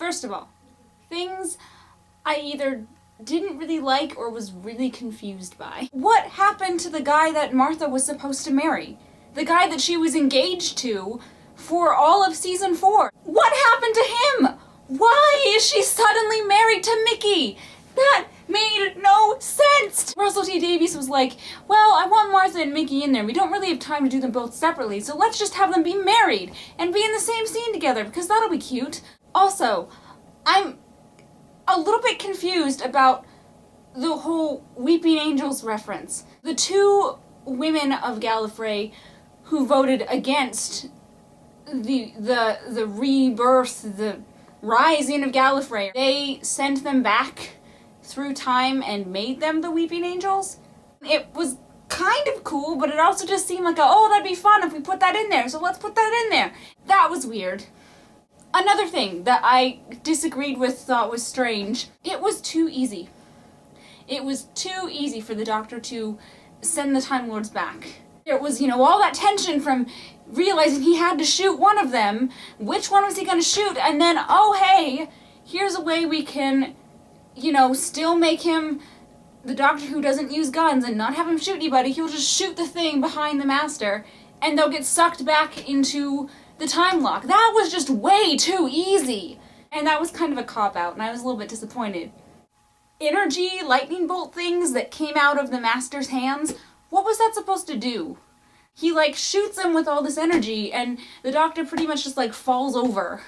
First of all, things I either didn't really like or was really confused by. What happened to the guy that Martha was supposed to marry? The guy that she was engaged to for all of season 4. What happened to him? Why is she suddenly married to Mickey? That made no sense! Russell T Davies was like, well, I want Martha and Mickey in there. We don't really have time to do them both separately, so let's just have them be married and be in the same scene together, because that'll be cute. Also, I'm a little bit confused about the whole Weeping Angels reference. The 2 women of Gallifrey who voted against the rebirth, the rising of Gallifrey, they sent them back through time and made them the Weeping Angels. It was kind of cool, but it also just seemed like, oh, that'd be fun if we put that in there, so let's put that in there. That was weird. Another thing that I disagreed with, thought was strange, it was too easy. It was too easy for the Doctor to send the Time Lords back. There was, all that tension from realizing he had to shoot one of them. Which one was he going to shoot? And then, oh hey, here's a way we can, still make him the Doctor who doesn't use guns and not have him shoot anybody. He'll just shoot the thing behind the Master, and they'll get sucked back into the time lock. That was just way too easy. And that was kind of a cop-out, and I was a little bit disappointed. Energy lightning bolt things that came out of the Master's hands, what was that supposed to do? He, shoots him with all this energy, and the Doctor pretty much just, falls over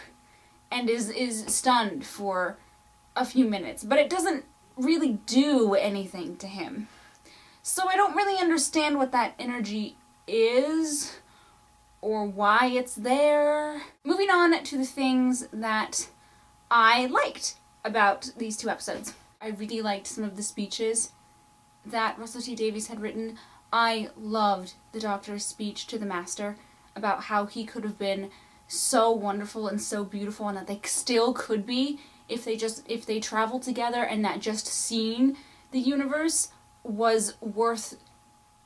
and is stunned for a few minutes. But it doesn't really do anything to him. So I don't really understand what that energy is, or why it's there. Moving on to the things that I liked about these 2 episodes. I really liked some of the speeches that Russell T Davies had written. I loved the Doctor's speech to the Master about how he could have been so wonderful and so beautiful, and that they still could be if they traveled together, and that just seeing the universe was worth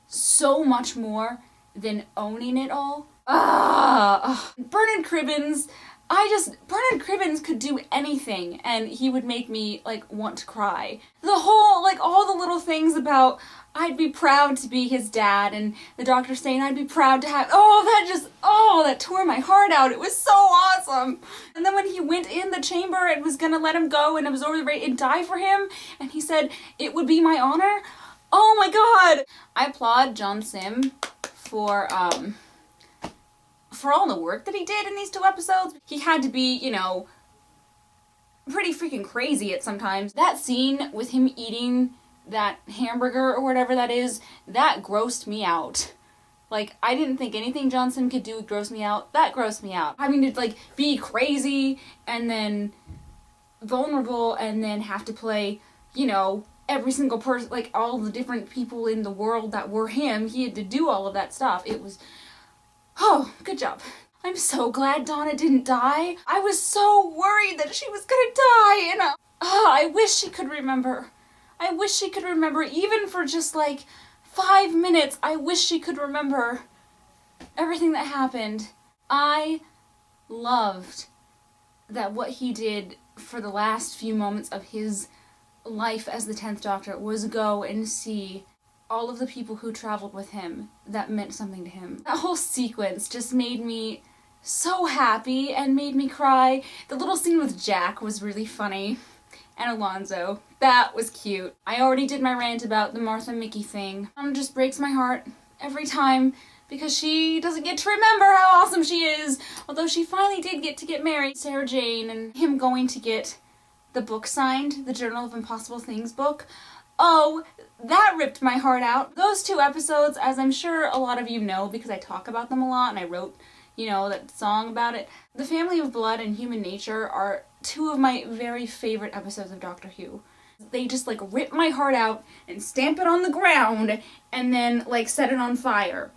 so much more than owning it all. Bernard Cribbins, Bernard Cribbins could do anything, and he would make me, want to cry. The whole, all the little things about, I'd be proud to be his dad, and the Doctor saying I'd be proud to have, that tore my heart out. It was so awesome. And then when he went in the chamber and was gonna let him go and absorb the radiation and die for him, and he said, it would be my honor. Oh my god! I applaud John Sim for all the work that he did in these 2 episodes. He had to be, pretty freaking crazy at sometimes. That scene with him eating that hamburger or whatever that is, that grossed me out. I didn't think anything John Sim could do would gross me out. That grossed me out. Having to, be crazy and then vulnerable and then have to play, every single person, all the different people in the world that were him. He had to do all of that stuff. It was... Oh, good job. I'm so glad Donna didn't die. I was so worried that she was gonna die, and I wish she could remember. I wish she could remember, even for just 5 minutes. I wish she could remember everything that happened. I loved that what he did for the last few moments of his life as the 10th Doctor was go and see all of the people who traveled with him that meant something to him. That whole sequence just made me so happy and made me cry. The little scene with Jack was really funny. And Alonzo. That was cute. I already did my rant about the Martha Mickey thing. It just breaks my heart every time because she doesn't get to remember how awesome she is. Although she finally did get to get married. Sarah Jane and him going to get the book signed, the Journal of Impossible Things book. Oh, that ripped my heart out. Those 2 episodes, as I'm sure a lot of you know because I talk about them a lot and I wrote, that song about it. The Family of Blood and Human Nature are 2 of my very favorite episodes of Doctor Who. They just rip my heart out and stamp it on the ground and then set it on fire.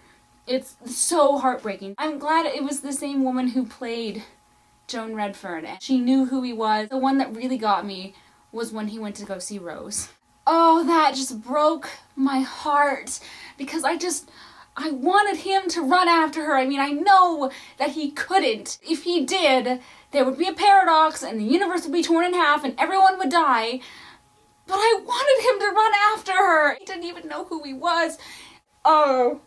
It's so heartbreaking. I'm glad it was the same woman who played Joan Redfern. She knew who he was. The one that really got me was when he went to go see Rose. Oh, that just broke my heart because I wanted him to run after her. I mean, I know that he couldn't. If he did, there would be a paradox and the universe would be torn in half and everyone would die. But I wanted him to run after her. I didn't even know who he was. Oh.